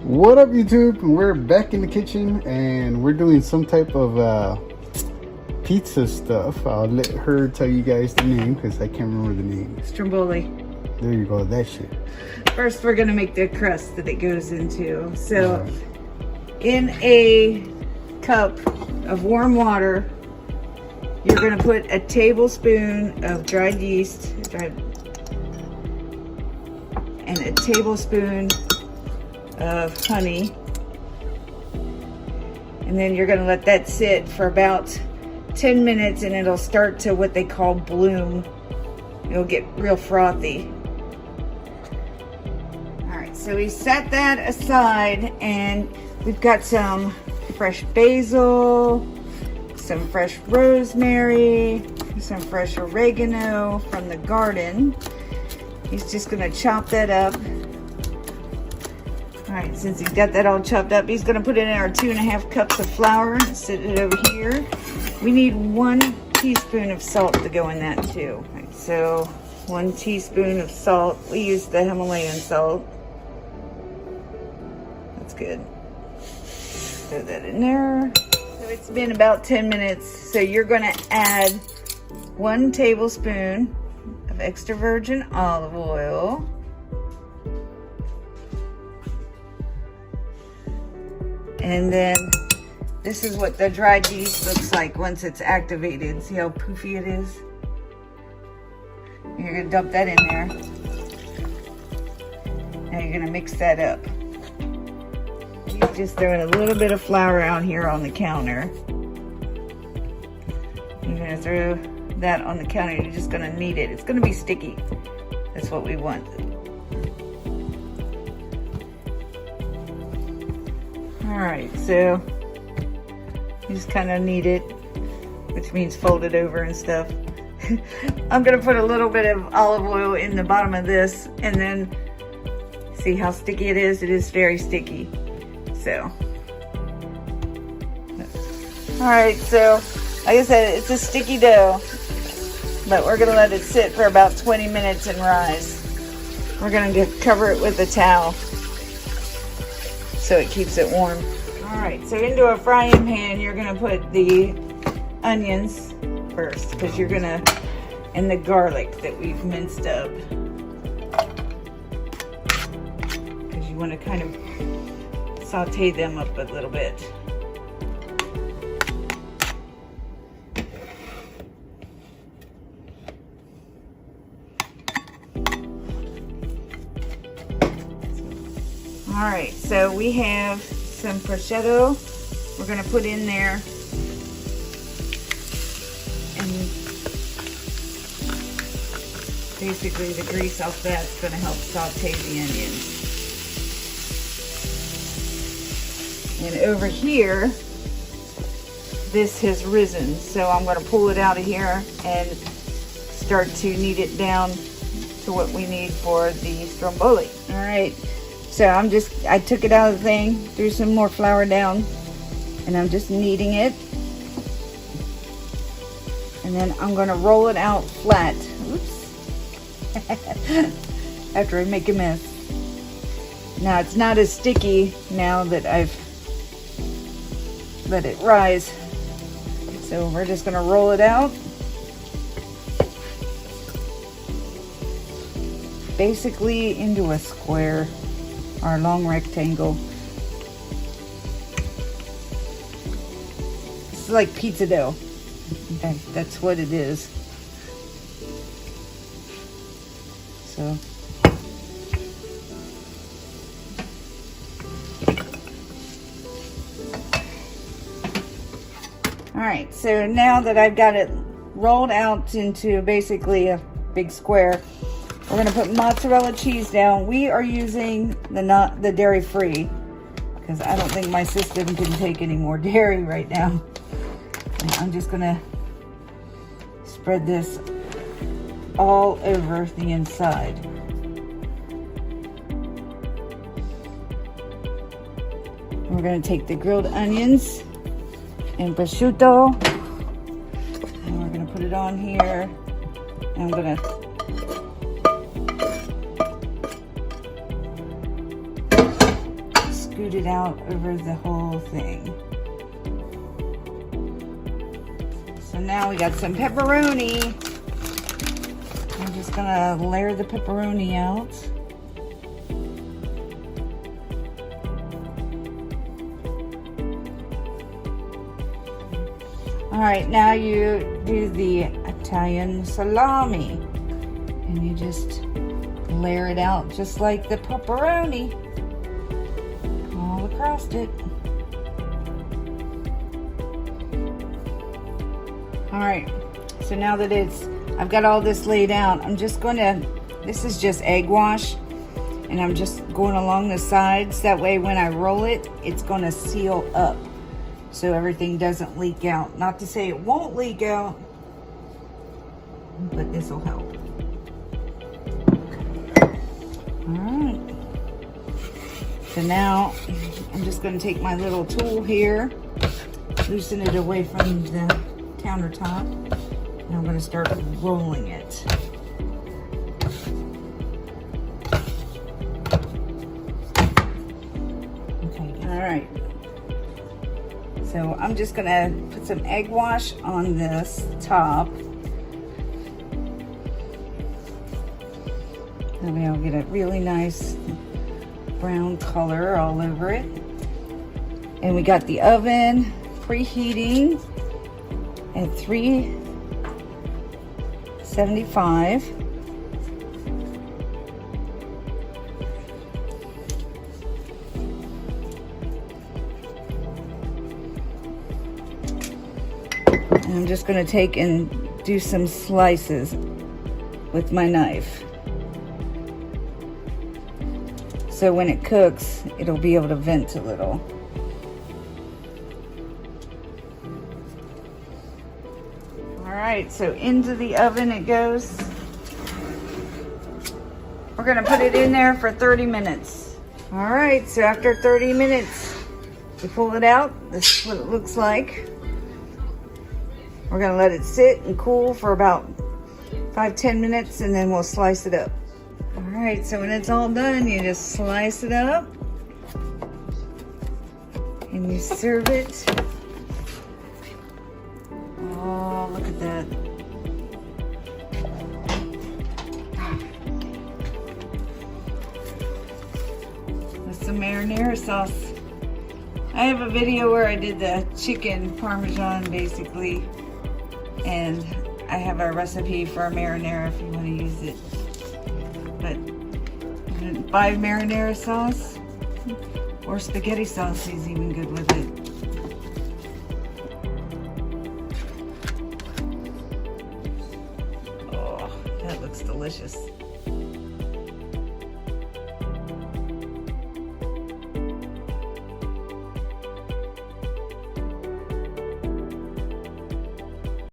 What up, YouTube? We're back in the kitchen and we're doing some type of pizza stuff. I'll let her tell you guys the name because I can't remember the name. Stromboli. There you go, that shit. First, we're gonna make the crust that it goes into. So, in a cup of warm water, you're gonna put a tablespoon of dried yeast, and a tablespoon of honey. And then you're gonna let that sit for about 10 minutes and it'll start to what they call bloom. It'll get real frothy. All right, so we set that aside and we've got some fresh basil, some fresh rosemary, some fresh oregano from the garden. He's just gonna chop that up. All right, since he's got that all chopped up, he's gonna put it in our 2.5 cups of flour and sit it over here. We need 1 teaspoon of salt to go in that too. All right, so 1 teaspoon of salt. We use the Himalayan salt. That's good. Throw that in there. So it's been about 10 minutes. So you're gonna add 1 tablespoon of extra virgin olive oil. And then this is what the dried yeast looks like once it's activated. See how poofy it is? You're gonna dump that in there. Now you're gonna mix that up. You're just throwing a little bit of flour out here on the counter. You're gonna throw that on the counter. You're just gonna knead it. It's gonna be sticky. That's what we want. All right, so you just kind of knead it, which means fold it over and stuff. I'm gonna put a little bit of olive oil in the bottom of this and then see how sticky it is. It is very sticky. So, all right, so like I said, it's a sticky dough, but we're gonna let it sit for about 20 minutes and rise. We're gonna cover it with a towel so it keeps it warm. All right, so into a frying pan, you're gonna put the onions first because you're gonna, and the garlic that we've minced up. Because you wanna kind of saute them up a little bit. All right, so we have some prosciutto we're gonna put in there. And basically the grease off that's gonna help saute the onions. And over here, this has risen. So I'm gonna pull it out of here and start to knead it down to what we need for the stromboli. All right. So I took it out of the thing, threw some more flour down, and I'm just kneading it. And then I'm gonna roll it out flat. Oops. After I make a mess. Now it's not as sticky now that I've let it rise. So we're just gonna roll it out. Basically into a square. Our long rectangle. It's like pizza dough. Okay, that's what it is. So. All right, so now that I've got it rolled out into basically a big square, we're gonna put mozzarella cheese down. We are using the dairy-free because I don't think my system can take any more dairy right now. And I'm just gonna spread this all over the inside. We're gonna take the grilled onions and prosciutto, and we're gonna put it on here. And I'm gonna scoot it out over the whole thing. So now we got some pepperoni. I'm just gonna layer the pepperoni out. All right, now you do the Italian salami, and you just layer it out just like the pepperoni all across it. All right, so now that I've got all this laid out, I'm just gonna, this is just egg wash, and I'm just going along the sides. That way when I roll it, it's gonna seal up so everything doesn't leak out. Not to say it won't leak out, but this will help. All right. So now I'm just gonna take my little tool here, loosen it away from the countertop, and I'm gonna start rolling it. Okay, all right. So I'm just gonna put some egg wash on this top. That way I'll get a really nice brown color all over it. And we got the oven preheating at 375. And I'm just going to take and do some slices with my knife. So when it cooks, it'll be able to vent a little. All right, so into the oven it goes. We're gonna put it in there for 30 minutes. All right, so after 30 minutes, we pull it out. This is what it looks like. We're gonna let it sit and cool for about 5-10 minutes, and then we'll slice it up. All right, so when it's all done, you just slice it up and you serve it. Oh, look at that. With some marinara sauce. I have a video where I did the chicken parmesan basically, and I have a recipe for a marinara if you want to use it. But buy marinara sauce, or spaghetti sauce is even good with it. Oh, that looks delicious.